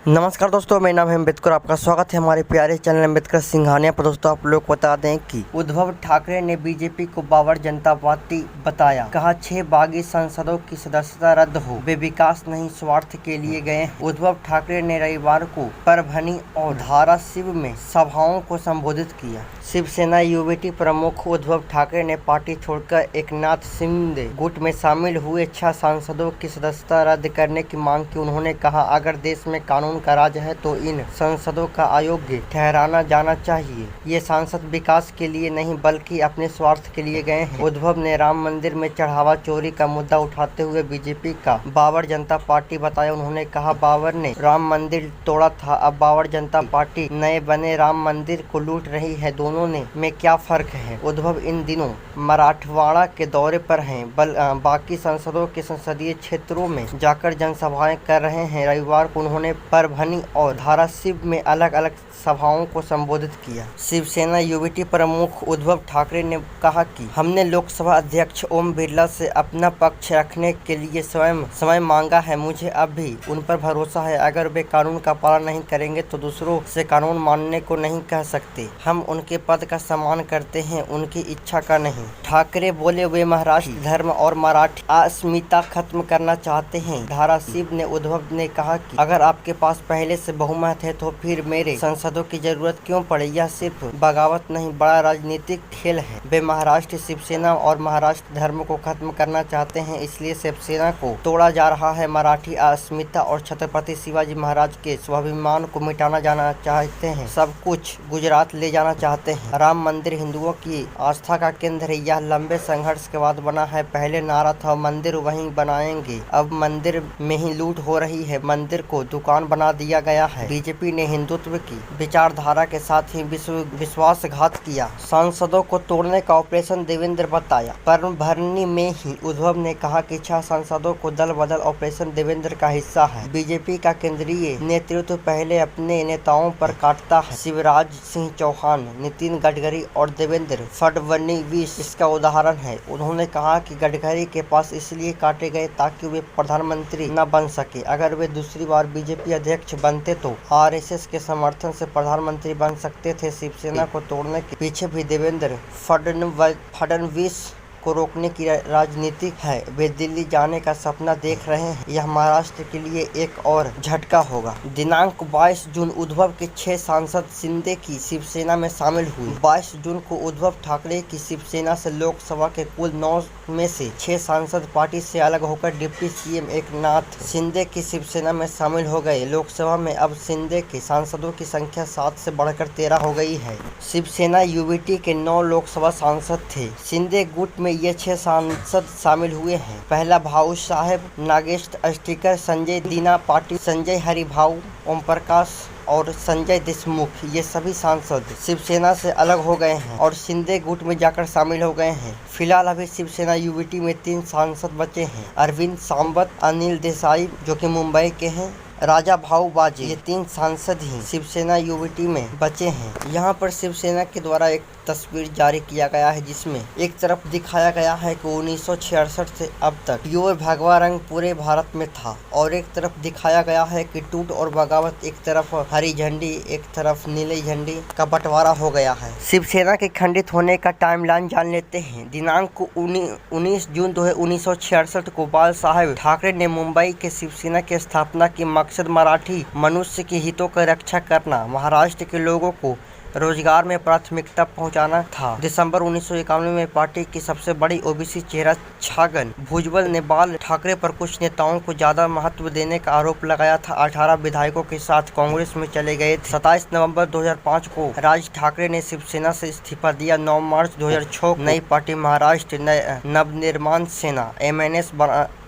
नमस्कार दोस्तों, मेरा नाम है अम्बेडकर। आपका स्वागत है हमारे प्यारे चैनल अम्बेडकर सिंघानिया पर। दोस्तों, आप लोग बता दें कि उद्धव ठाकरे ने बीजेपी को बाबर जनता पार्टी बताया। कहा 6 बागी सांसदों की सदस्यता रद्द हो, वे विकास नहीं स्वार्थ के लिए गए। उद्धव ठाकरे ने रविवार को परभनी और धाराशिव में सभाओं को संबोधित किया। शिवसेना यूबीटी प्रमुख उद्धव ठाकरे ने पार्टी छोड़कर एकनाथ शिंदे गुट में शामिल हुए 6 सांसदों की सदस्यता रद्द करने की मांग की। उन्होंने कहा, अगर देश में कानून का राज है तो इन सांसदों का अयोग्य ठहराना जाना चाहिए। ये सांसद विकास के लिए नहीं बल्कि अपने स्वार्थ के लिए गए हैं। उद्धव ने राम मंदिर में चढ़ावा चोरी का मुद्दा उठाते हुए बीजेपी का बाबर जनता पार्टी बताया। उन्होंने कहा, बाबर ने राम मंदिर तोड़ा था, अब बाबर जनता पार्टी नए बने राम मंदिर को लूट रही है। दोनों में क्या फर्क है? उद्धव इन दिनों मराठवाड़ा के दौरे पर हैं, बाकी सांसदों के संसदीय क्षेत्रों में जाकर जनसभाएं कर रहे हैं। रविवार को उन्होंने परभनी और धाराशिव में अलग अलग सभाओं को संबोधित किया। शिवसेना यूबीटी प्रमुख उद्धव ठाकरे ने कहा कि हमने लोकसभा अध्यक्ष ओम बिरला से अपना पक्ष रखने के लिए स्वयं समय मांगा है। मुझे अब भी उन पर भरोसा है। अगर वे कानून का पालन नहीं करेंगे तो दूसरों से कानून मानने को नहीं कह सकते। हम उनके पद का सम्मान करते हैं, उनकी इच्छा का नहीं। ठाकरे बोले, वे महाराष्ट्र धर्म और मराठी अस्मिता खत्म करना चाहते हैं। धाराशिव ने उद्धव ने कहा कि अगर आपके पास पहले से बहुमत है तो फिर मेरे सांसदों की जरूरत क्यों पड़े? यह सिर्फ बगावत नहीं, बड़ा राजनीतिक खेल है। वे महाराष्ट्र शिवसेना और महाराष्ट्र धर्म को खत्म करना चाहते हैं, इसलिए शिवसेना को तोड़ा जा रहा है। मराठी अस्मिता और छत्रपति शिवाजी महाराज के स्वाभिमान को मिटाना जाना चाहते हैं। सब कुछ गुजरात ले जाना चाहते हैं। राम मंदिर हिंदुओं की आस्था का केंद्र है। यह लंबे संघर्ष के बाद बना है। पहले नारा था मंदिर वहीं बनाएंगे, अब मंदिर में ही लूट हो रही है। मंदिर को दुकान बना दिया गया है। बीजेपी ने हिंदुत्व की विचारधारा के साथ ही विश्वासघात किया। सांसदों को तोड़ने का ऑपरेशन देवेंद्र बताया। परभनी में ही उद्धव ने कहा कि 6 सांसदों को दल बदल ऑपरेशन देवेंद्र का हिस्सा है। बीजेपी का केंद्रीय नेतृत्व पहले अपने नेताओं पर काटता है। शिवराज सिंह चौहान, नितिन गडकरी और देवेंद्र फडणवीस इसका उदाहरण है। उन्होंने कहा कि गडकरी के पास इसलिए काटे गए ताकि वे प्रधानमंत्री न बन सके। अगर वे दूसरी बार बीजेपी अध्यक्ष बनते तो आरएसएस के समर्थन से प्रधानमंत्री बन सकते थे। शिवसेना को तोड़ने के पीछे भी देवेंद्र फडणवीस को रोकने की राजनीति है। वे दिल्ली जाने का सपना देख रहे हैं। यह महाराष्ट्र के लिए एक और झटका होगा। दिनांक 22 जून उद्धव के 6 सांसद शिंदे की शिवसेना में शामिल हुए। 22 जून को उद्धव ठाकरे की शिवसेना से लोकसभा के कुल 9 में से 6 सांसद पार्टी से अलग होकर डिप्टी सीएम एकनाथ शिंदे की शिवसेना में शामिल हो गए। लोकसभा में अब शिंदे के सांसदों की संख्या 7 से बढ़कर 13 हो गई है। शिवसेना यूबीटी के 9 लोकसभा सांसद थे। शिंदे गुट में ये 6 सांसद शामिल हुए हैं। पहला भाऊ साहेब, नागेश अस्टिकर, संजय दीना पाटिल, संजय हरिभाऊ, ओम प्रकाश और संजय देशमुख, ये सभी सांसद शिवसेना से अलग हो गए हैं और शिंदे गुट में जाकर शामिल हो गए हैं। फिलहाल अभी शिवसेना यूबीटी में 3 सांसद बचे हैं। अरविंद सावंत, अनिल देसाई जो कि मुंबई के हैं, राजा भाऊ बाजे, ये 3 सांसद ही शिवसेना यूबीटी में बचे हैं। यहाँ पर शिवसेना के द्वारा एक तस्वीर जारी किया गया है जिसमें एक तरफ दिखाया गया है कि 1966 से अब तक प्योर भगवा रंग पूरे भारत में था और एक तरफ दिखाया गया है कि टूट और बगावत, एक तरफ हरी झंडी एक तरफ नीली झंडी का बंटवारा हो गया है। शिवसेना के खंडित होने का टाइमलाइन जान लेते हैं। दिनांक 19 जून 1966 को बाल साहेब ठाकरे ने मुंबई के शिवसेना की स्थापना की। मकसद मराठी मनुष्य के हितों की रक्षा करना, महाराष्ट्र के लोगों को रोजगार में प्राथमिकता पहुंचाना था। दिसंबर 1951 में पार्टी की सबसे बड़ी ओबीसी चेहरा छगन भुजबल ने बाल ठाकरे पर कुछ नेताओं को ज्यादा महत्व देने का आरोप लगाया था। 18 विधायकों के साथ कांग्रेस में चले गए थे। 27 नवंबर 2005 को राज ठाकरे ने शिवसेना से इस्तीफा दिया। 9 मार्च 2006 नई पार्टी महाराष्ट्र नवनिर्माण सेना MNS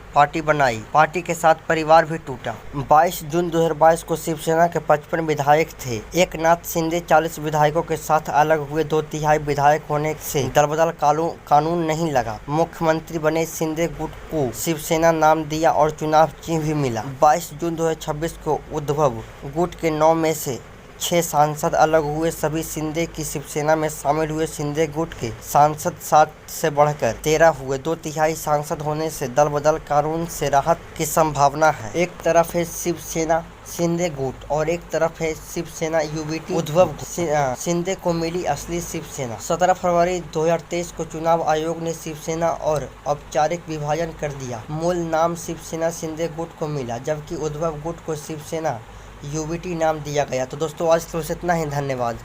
पार्टी बनाई। पार्टी के साथ परिवार भी टूटा। 22 जून 2022 को शिवसेना के 55 विधायक थे। एकनाथ शिंदे 40 विधायकों के साथ अलग हुए। 2/3 विधायक होने से दलबदल कानून नहीं लगा। मुख्यमंत्री बने। शिंदे गुट को शिवसेना नाम दिया और चुनाव चिन्ह भी मिला। 22 जून 2026 को उद्धव गुट के 9 में से 6 सांसद अलग हुए, सभी शिंदे की शिवसेना में शामिल हुए। शिंदे गुट के सांसद 7 से बढ़कर 13 हुए। 2/3 सांसद होने से दल बदल कानून से राहत की संभावना है। एक तरफ है शिवसेना शिंदे गुट और एक तरफ है शिवसेना यूबीटी उद्धव शिंदे को मिली असली शिवसेना। 17 फरवरी 2023 को चुनाव आयोग ने शिवसेना और औपचारिक विभाजन कर दिया। मूल नाम शिवसेना शिंदे गुट को मिला, जबकि उद्धव गुट को शिवसेना यूबीटी नाम दिया गया। तो दोस्तों आज तो इतना ही, धन्यवाद।